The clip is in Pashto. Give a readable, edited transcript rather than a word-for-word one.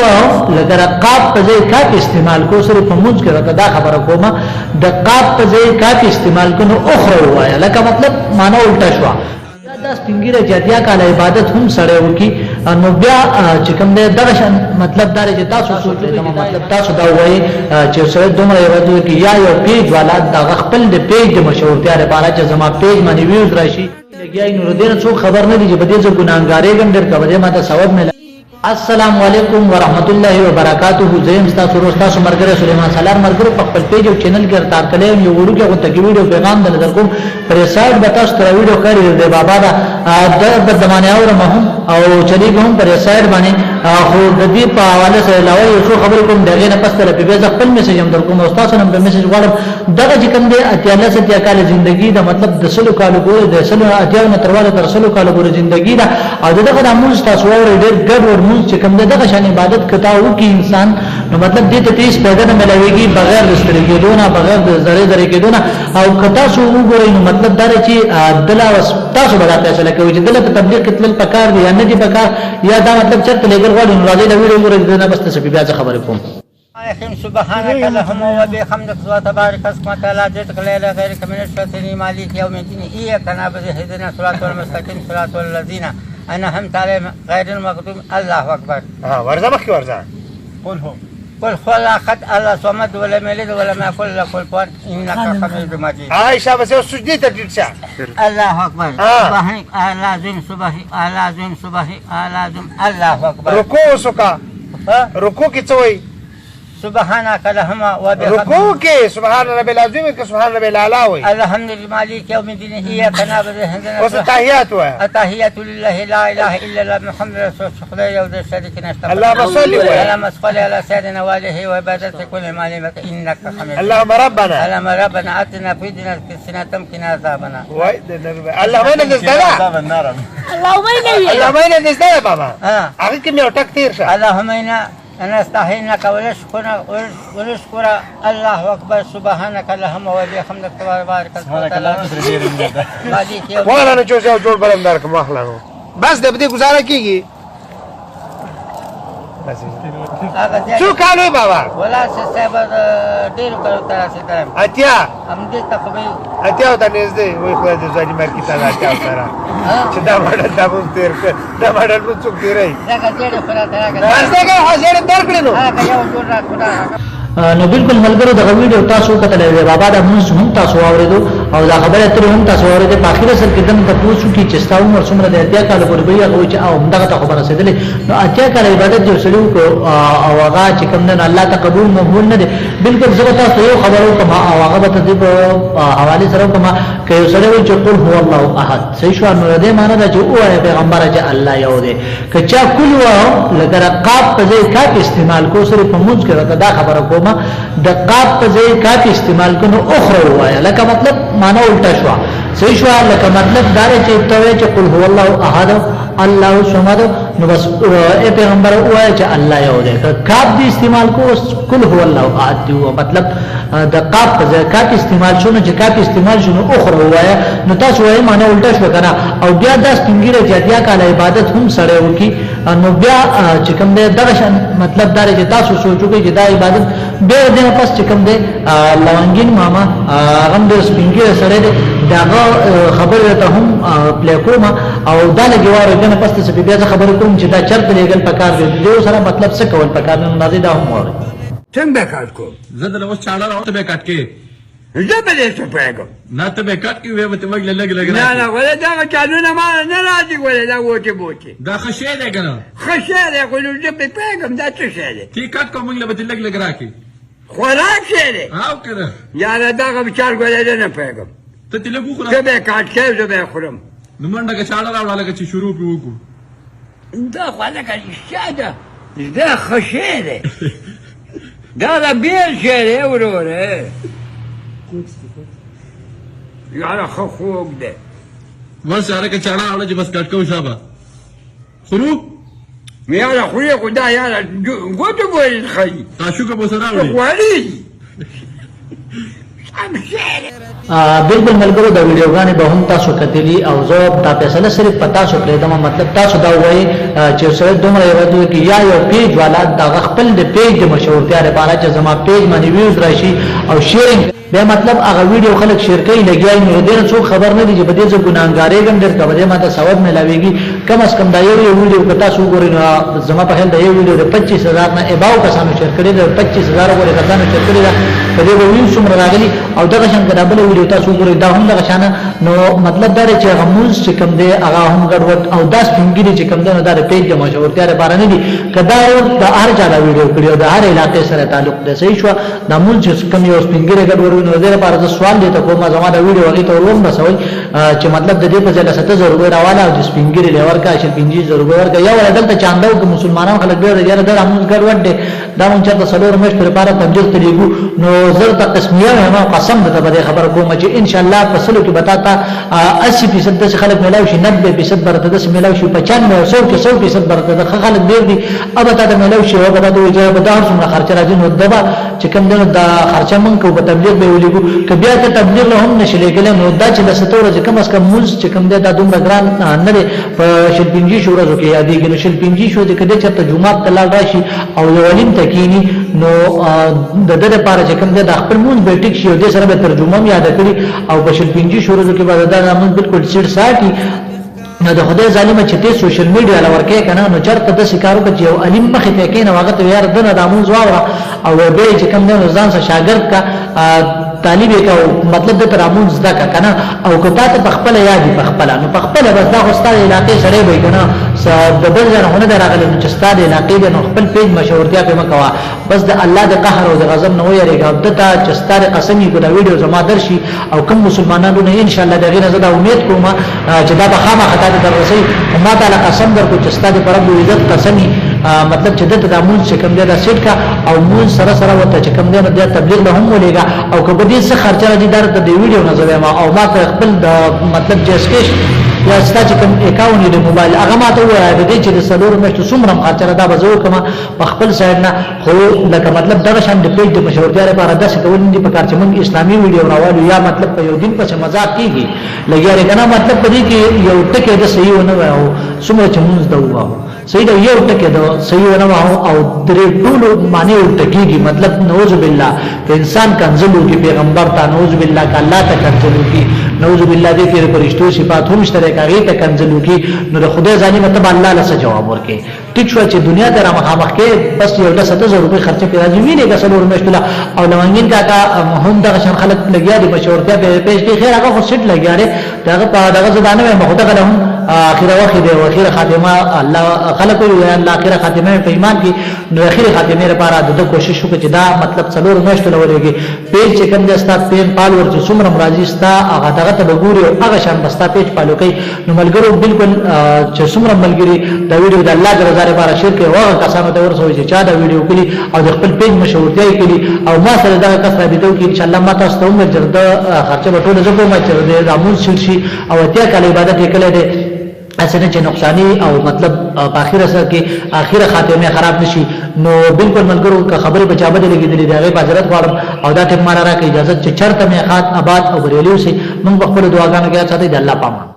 و لکه قاب په ځای کاف استعمال کو سره په موږ کې راته دا خبره کومه د قاب په ځای کاف استعمال کو نو اخرى وایا لکه مطلب معنا الټا شو دا سپینګیره جدیا کال عبادت هم سره وکي نو بیا چې کوم دغه مطلب دا چې تاسو سوچ دا مطلب تاسو دا وایي چې سره دومره یو کې یا یو پیج والا دا خپل د پیج د مشهورتیا لپاره چې زما پیج باندې ویوز راشي لګیای نو دې څو خبر نه دي چې بده ځو ګناګارې ګندر کبه ما ته ثواب مل السلام علیکم ورحمت الله وبرکاتہ زم تاسو روستا مرګره سليمان سالار مرګره په خپل پیج او چینل کې ارتار کړي یو وړو کې غوته کې ویډیو پیغام دل درکوم پر سایت به تاسو ته ویډیو کړی دی بابا دا د زمانه اور مهم او چلی کوم پر سایت باندې خو د دې په حواله سره علاوه یو څو خبرې کوم دغه نه پسته په ځ خپل میسج هم درکوم او تاسو هم د میسج غواړم دغه چې کوم دی اتیاله ستیا کال ژوندۍ دا مطلب د سلو کالو ګور د سلو اتیاو نه ترواله تر سلو کالو ګور ژوندۍ دا او دغه د موږ تاسو ور ډېر ګډ ور موږ چې کوم دغه شان عبادت کتا وو کی انسان نو مطلب دې ته تیز پیدا نه ملويږي بغیر د سترګې دونه بغیر د زره کې دونه او کتا سو وګورئ نو مطلب دا چې دلا وس تاسو به فیصله کوي چې دله په تبلیغ کې تل پکار دی یا نه دی پکار یا دا مطلب چې لګل غواړي نو راځي دا ویډیو ګورئ نه بس ته بیا خبرې کوم سبحانك اللهم وبحمدك وتبارك اسمك لا جئتك لا غيرك من الشيطان مالك يوم الدين إياك نعبد واهدنا الصراط المستقيم صراط الذين أنعمت عليهم غير المغضوب الله أكبر ورزه مخکې ورزه قل هو أحد الله صمد ولم يلد ولم يكن له كفوا أحد إنك حميد مجيد عائشة بس سجدي تدريب ساعة الله أكبر سبحانك لازم سبحانك لازم سبحانك لازم الله أكبر ركوع سكا ركوع کی څه وایي سبحانك اللهم وبحمدك ركوع کې سبحان ربي العظيم کې سبحان ربي الاعلى وایي الحمد لله مالك يوم الدين إياك نعبد واهدنا اوس تحيات وایي التحيات لله لا إله إلا الله محمد رسول الله يوم الشريك نستغفر اللهم صل وسلم اللهم صل على سيدنا وآله وعبادته كل معلمك إنك حميد اللهم ربنا ربنا آتنا في الدنيا حسنة تمكنا عذابنا اللهم إنا نزدنا اللهم إنا نزدنا بابا هغه کې مې ټک تیر شه اللهم إنا نستعينك ونشكر الله أكبر سبحانك اللهم وبحمدك تبارك اسمك مالك يوم وانا نه جوړ جوړ بلم درکم واخلا نو بس د دې گزاره کیږي بس څو کالو بابا ولا صاحب ډیر کړو تاسو ته اتیا هم دې تخبي اتیا ته نږدې وای خو د ځای مرکی ته اتیا سره چې دا وړه د مون تیر کړ دا وړه مون څوک تیرې دا ګډه فرا تراګه بس دا حاضر درکړو نو هغه یو جوړ را خدا نو بالکل ملګرو دا ویډیو تاسو کتلې بابا دا موږ هم تاسو اوریدو او دا خبره تر هم تاسو اوریدو په اخر سر کې دم د پوښتنه کې چې تاسو عمر څومره د اتیا کال پورې وي هغه چې او همدغه خبره رسیدلې نو اتیا کال عبادت جو سړیو کو او هغه چې کوم نه الله تقبل مقبول نه دي بالکل زه تاسو یو خبرو کما او هغه به تدې په حواله سره کما کې سره وي چې قل هو الله احد صحیح شو نو دې معنی دا چې او پیغمبر چې الله یو دی کچا کل و لګر قاب په ځای کاف استعمال کو سره په موږ کې دا خبره کوم د قاب په ځای کاف استعمال کنو اخرى وایا لکه مطلب معنا الټا شو صحیح شو لکه مطلب دا چې ته چې قل هو الله احد الله صمد نو بس اے پیغمبر وایا چې الله یو دی کاف دی استعمال کو قل هو الله احد دی مطلب د قاب په ځای کاف استعمال شونه چې کاف استعمال شونه اخرى وایا نو تاسو وايي معنا الټا شو کنه او بیا د سپینګیره جدیا کال عبادت هم سره وکي نو بیا چې کوم دغه مطلب دا چې تاسو سوچو کې چې دا عبادت به دنه پس چې کوم دی لونګین ماما غم د سپینګیره سره داغه خبره ته هم پلیکوم او دا لګواره دنه پس ته بیا خبره کوم چې دا چرته لګل پکار دی یو سره مطلب څه کول پکار نه نازي دا هم وره څنګه کار کو زه د لوس چاړه راوته به کټ کې زه به دې څه پېګم نه ته به کټ کې وې مته مګل لګ لګ نه ولې دا قانون ما نه راځي ولې دا وته بوته دا خشه ده کنه خشه ده خو زه به پېګم دا څه شه ده تی کټ کوم مګل به لګ لګ راکی خوراک شه ده هاو کنه یار دا بچار ګولې نه پېګم ته تل کو خورا زه به کټ کې زه به خورم نو منډه کې چاړه راوړل چې شروع وکړو دا خواله کې شاده دا خشه ده دا بیل شه ده وروره یاره خو خوب ده بس یاره که چاړه راوړل چې بس کټ کو شابه خرو میاره خوری خدا یاره گوتو بوید خیلی تاشو که بسر راوړي ولی بالکل ملګرو د ویډیوګانې به هم تاسو کتلی او زه دا فیصله صرف پتا شو کړم مطلب تاسو دا وایي چې سره دومره یو کې یا یو پیج والا دا خپل د پیج د مشهورتیا لپاره چې زما پیج باندې ویوز راشي او شیرینګ به مطلب هغه ویډیو خلک شیر کوي لګیای نو دې څو خبر نه دي چې بده څه ګناګارې ګم در کبه ماته ثواب ملاويږي کم از کم دا یو ویډیو کتا سو ګورې نو زما په هل دا یو ویډیو د 25000 نه اباو کسانو شیر کړي د 25000 ګورې کسانو شیر کړي دا په دې ویډیو څومره راغلي او دغه څنګه دا بل ویډیو تاسو ګورئ دا هم دغه شانه نو مطلب دا چې هغه موږ چې کوم دی هغه هم ګډوډ او داس پنګری چې کوم دی نو دا پیج د مشهورتیا لپاره نه دي کدا د هر چا دا ویډیو کړیو د هر علاقې سره تعلق دی صحیح شو دا موږ چې کوم یو پنګری ګډوډ نو دې لپاره سوال دی ته کومه زما دا ویډیو هغه ته ورون بسوي چې مطلب د دې په ځای 7000 روپے راواله او د سپینګری لور کا 25000 روپے ورکا یو ولدل ته چاندو کې مسلمانانو خلک ډېر یاره د امون ګډوډ دي دا مونږ ته سلور مېش پر لپاره تبلیغ تلیګو نو زر ته قسمیه ما قسم ته به خبر کوم چې ان شاء الله په سلو کې بتاتا 80% د خلک ملاوي شي 90% برته د ملاوي شي 95 او 100% برته د خلک ډېر دي ابه ته ملاوي شي او به د وجه به دار څومره خرچ راځي نو دبا چې کوم دنه د خرچه مونږ کو په تبلیغ به ولګو کبیا ته تبلیغ له هم نشلې کله نو دا چې د ستوره چې کم از کم موږ چې کوم دا دومره ګران نه دی په شلپنجي شو ورځو کې یادېږي نو شلپنجي شو د کده چې جمعه ته لاړ راشي او یو علم تکینی نو د دې لپاره چې کوم د خپل مونږ به ټیک شي او د سره به ترجمه یاد کړي او په شلپنجي شو ورځو کې بعد دا موږ بالکل سیټ ساتي نو د خدای ظالم چې ته سوشل میډیا لورکې کنه نو چرته د شکارو کې یو علم مخې ته کېنه وخت یار دنه د امون زواره او به چې کوم د ځان سره شاګرد کا طالب کا مطلب د ترامون زده کا کنه او کته ته خپل یادي خپل نو خپل بس دا خوستاله علاقې سره به کنه د بل ځای نه دراغله چې ستاره علاقې د خپل پیج مشهورتیا په مکوا بس د الله د قهر او د غضب نه ویریږي د ته چې ستاره قسمی کو دا ویډیو زما درشي او کوم مسلمانانو نه ان شاء الله دغه نه زده امید کوم چې دا به خامہ خطا د درسي ما تعالی قسم درکو چې ستاره پر رب عزت قسمی مطلب چې د تدامل چې کوم دی دا سیټ کا او مون سره سره وته چې کوم دی د تبلیغ له هم ولېګا او کبه دې څه خرچه راځي درته د ویډیو نه زوي ما او ما خپل د مطلب جسکش یا ستاسو کوم اکاونټ دی موبایل هغه ما ته وایي د دې چې د سلور مشت څومره خرچه دا بزو کما په خپل سایډ نه خو لکه مطلب دا شان د پیج د مشهورتیا لپاره د څه کول دي په کار چې موږ اسلامي ویډیو راوړو یا مطلب په یو دین په مزاق کیږي لګیاره کنه مطلب په دې کې یو ټکی د صحیح نه وایو څومره چې موږ دا وایو صحیح دا یو ټکی دا صحیح نه وایو او درې ټولو معنی یو ټکیږي مطلب نعوذ بالله ته انسان کنزلو کې پیغمبر ته نعوذ بالله ک الله ته کنزلو کې نعوذ بالله دې کې پرشتو صفات هم شته کوي ته کنزلو کې نو د خدای ظالم ته الله له جواب ورکړي ټیک شو چې دنیا ته را مخامخ کې بس یو 7000 روپے خرچ په راځي ویني که سلور مشتله او لمنګین کا هم دغه شان خلک لګیا دي مشورتیا په پیج کې خیر هغه سیټ لګیا دي دغه په دغه زدانه مخ دغه لهم اخر واخر او اخر خاتمه الله خلق یا الله اخر خاتمه په ایمان کې نو اخر خاتمه لپاره د کوشش وکړي چې دا مطلب سلور مشتله ولګي پیج چې کوم دستا پین پالور چې څومره مرাজি ستا هغه دغه ته وګوري هغه شان بستا پیج پالو کوي نو ملګرو بالکل چې څومره ملګری دا ویډیو د الله تعالی لپاره شیر کې واغه کسانو ته ورسوي چې چا دا ویډیو کړي او د خپل پیج مشهورتیا کړي او ما سره دا کس را دي چې ان شاء الله ما تاسو ته هم جرده خرچه به ټول زکو ما چې د امون شي او اتیا کله عبادت وکړي دي اسنه چې نقصانی او مطلب په اخر سره کې اخر خاتمه خراب نشي نو بالکل ملګرو کا خبره بچابه لګیدلې دا غي حضرت غواړم او دا ټیم مارا را کې اجازه چې چرته مې خات آباد او بریلیو سي موږ خپل دعاګانو کې ساتي د الله پامان